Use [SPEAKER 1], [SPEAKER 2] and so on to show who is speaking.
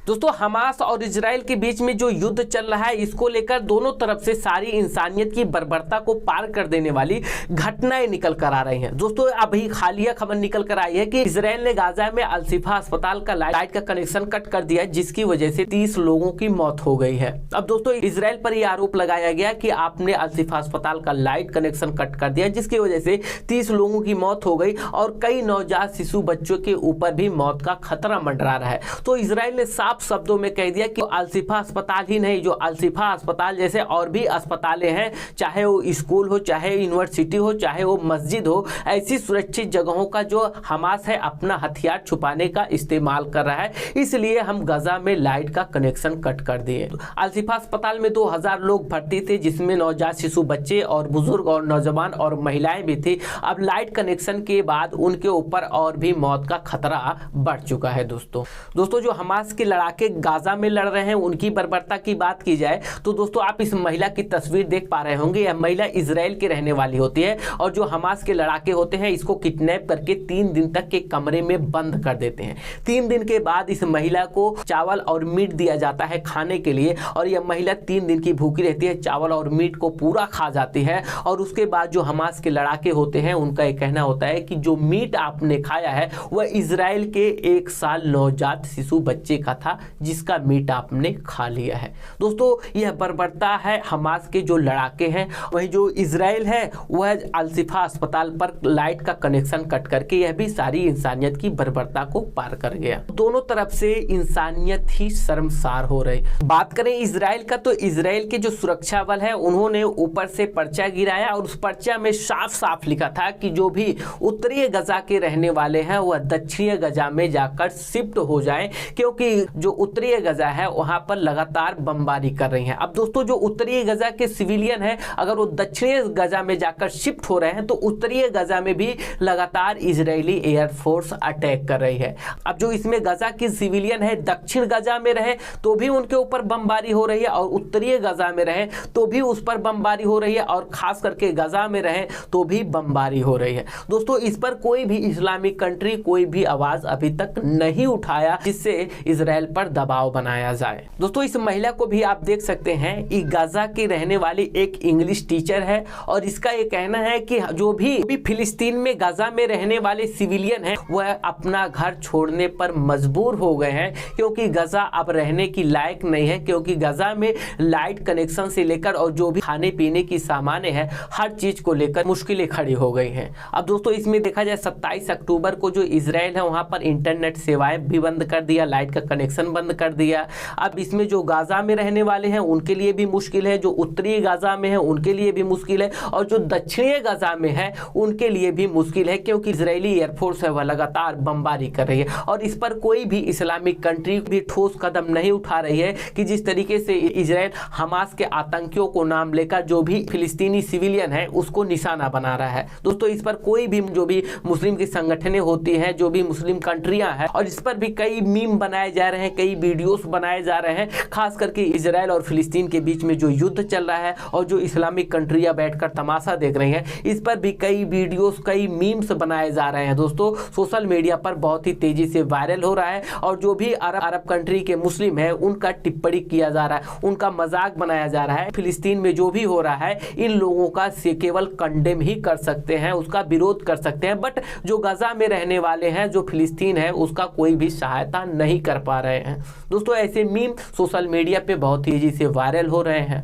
[SPEAKER 1] दोस्तों हमास और इजराइल के बीच में जो युद्ध चल रहा है, इसको लेकर दोनों तरफ से सारी इंसानियत की बर्बरता को पार कर देने वाली घटनाएं निकल कर आ रही हैं। दोस्तों अभी हालिया खबर निकल कर आई है कि इजराइल ने गाजा में अल-शिफा अस्पताल का लाइट का कनेक्शन कट कर दिया, जिसकी वजह से 30 लोगों की मौत हो गई है। अब दोस्तों इजराइल पर यह आरोप लगाया गया कि आपने अल-शिफा अस्पताल का लाइट कनेक्शन कट कर दिया, जिसकी वजह से 30 लोगों की मौत हो गई और कई नवजात शिशु बच्चों के ऊपर भी मौत का खतरा मंडरा रहा है। तो इजराइल ने साफ शब्दों में कह दिया कि अल-शिफा अस्पताल ही नहीं, जो अल-शिफा अस्पताल जैसे और भी अस्पतालें हैं, चाहे वो स्कूल हो, चाहे यूनिवर्सिटी हो, चाहे वो मस्जिद हो, ऐसी सुरक्षित जगहों का जो हमास है अपना हथियार छुपाने का इस्तेमाल कर रहा है, इसलिए हम गजा में लाइट का कनेक्शन कट कर दिए। अल-शिफा अस्पताल में 2000 लोग भर्ती थे, जिसमें नवजात शिशु बच्चे और बुजुर्ग और नौजवान और महिलाएं भी थी। अब लाइट कनेक्शन के बाद उनके ऊपर और भी मौत का खतरा बढ़ चुका है। दोस्तों जो हमास के लड़ाके गाजा में लड़ रहे हैं, उनकी बर्बरता की बात की जाए तो दोस्तों आप इस महिला की तस्वीर देख पा रहे होंगे। यह महिला इजराइल के रहने वाली होती है और जो हमास के लड़ाके होते हैं, इसको किडनैप करके 3 दिन तक के कमरे में बंद कर देते हैं। 3 दिन के बाद इस महिला को चावल और मीट दिया जाता है खाने के लिए, और यह महिला 3 दिन की भूखी रहती है, चावल और मीट को पूरा खा जाती है। और उसके बाद जो हमास के लड़ाके होते हैं, उनका यह कहना होता है कि जो मीट आपने खाया है वह इजराइल के 1 साल नवजात शिशु बच्चे का था, जिसका मीट आपने खा लिया है। दोस्तों यह बर्बरता है हमास के जो लड़ाके हैं। वही जो इजराइल है वह अल-शिफा अस्पताल पर लाइट का कनेक्शन कट करके यह भी सारी इंसानियत की बर्बरता को पार कर गया। दोनों तरफ से इंसानियत ही शर्मसार हो रही। बात करें इजराइल का, तो इजराइल के जो सुरक्षा बल है उन्होंने ऊपर से पर्चा गिराया और उस पर्चा में साफ साफ लिखा था कि जो भी उत्तरी गजा के रहने वाले हैं वह दक्षिणी गजा में जाकर शिफ्ट हो जाएं, क्योंकि जो उत्तरी गजा है वहां पर लगातार बमबारी कर रही हैं। अब दोस्तों जो उत्तरी गजा के सिविलियन हैं, अगर वो दक्षिणी गजा में जाकर शिफ्ट हो रहे हैं तो उत्तरी गजा में भी लगातार इजरायली एयरफोर्स अटैक कर रही है। अब जो इसमें गजा की सिविलियन है, दक्षिण गजा में रहे तो भी उनके ऊपर बमबारी हो रही है, और उत्तरी गजा में रहे तो भी उस पर बमबारी हो रही है, और खास करके गजा में रहे तो भी बमबारी हो रही है। दोस्तों इस पर कोई भी इस्लामिक कंट्री कोई भी आवाज अभी तक नहीं उठाया जिससे इजराइल पर दबाव बनाया जाए। दोस्तों इस महिला को भी आप देख सकते हैं, ये गाजा की रहने वाली एक इंग्लिश टीचर है, और इसका ये कहना है कि जो भी फिलिस्तीन में गाजा में रहने वाले सिविलियन हैं वह अपना घर छोड़ने पर मजबूर हो गए हैं, क्योंकि गाजा अब रहने की लायक नहीं है, क्योंकि गाजा में लाइट कनेक्शन से लेकर और जो भी खाने पीने की सामान है, हर चीज को लेकर मुश्किलें खड़ी हो गई हैं। अब दोस्तों इसमें देखा जाए 27 अक्टूबर को जो इजराइल है वहां पर इंटरनेट सेवाएं भी बंद कर दिया, लाइट का कनेक्शन बंद कर दिया। अब इसमें जो गाजा में रहने वाले हैं उनके लिए भी मुश्किल है, जो उत्तरी गाजा में है उनके लिए भी मुश्किल है, और जो दक्षिणी गाजा में है उनके लिए भी मुश्किल है, क्योंकि इजरायली एयरफोर्स है वह लगातार बमबारी कर रही है। और इस पर कोई भी इस्लामिक कंट्री भी ठोस कदम नहीं उठा रही है कि जिस तरीके से इजराइल हमास के आतंकियों को नाम लेकर जो भी फिलिस्तीनी सिविलियन है उसको निशाना बना रहा है। दोस्तों इस पर कोई भी जो भी मुस्लिम की संगठनें होती हैं, जो भी मुस्लिम कंट्रियां हैं, और इस पर भी कई मीम बनाए जा रहे हैं, कई वीडियोस बनाए जा रहे हैं, खास करके इजराइल और फिलिस्तीन के बीच में जो युद्ध चल रहा है और जो इस्लामिक कंट्रियां बैठकर तमाशा देख रही हैं, इस पर भी कई वीडियोस कई मीम्स बनाए जा रहे हैं। दोस्तों सोशल मीडिया पर बहुत ही तेजी से वायरल हो रहा है, और जो भी अरब कंट्री के मुस्लिम है उनका टिप्पणी किया जा रहा है, उनका मजाक बनाया जा रहा है। फिलिस्तीन में जो भी हो रहा है इन लोगों का से केवल कंडेम ही कर सकते हैं, उसका विरोध कर सकते हैं, बट जो गजा में रहने वाले हैं, जो फिलिस्तीन है, उसका कोई भी सहायता नहीं कर पा रहे हैं। दोस्तों ऐसे मीम सोशल मीडिया पे बहुत तेजी से वायरल हो रहे हैं।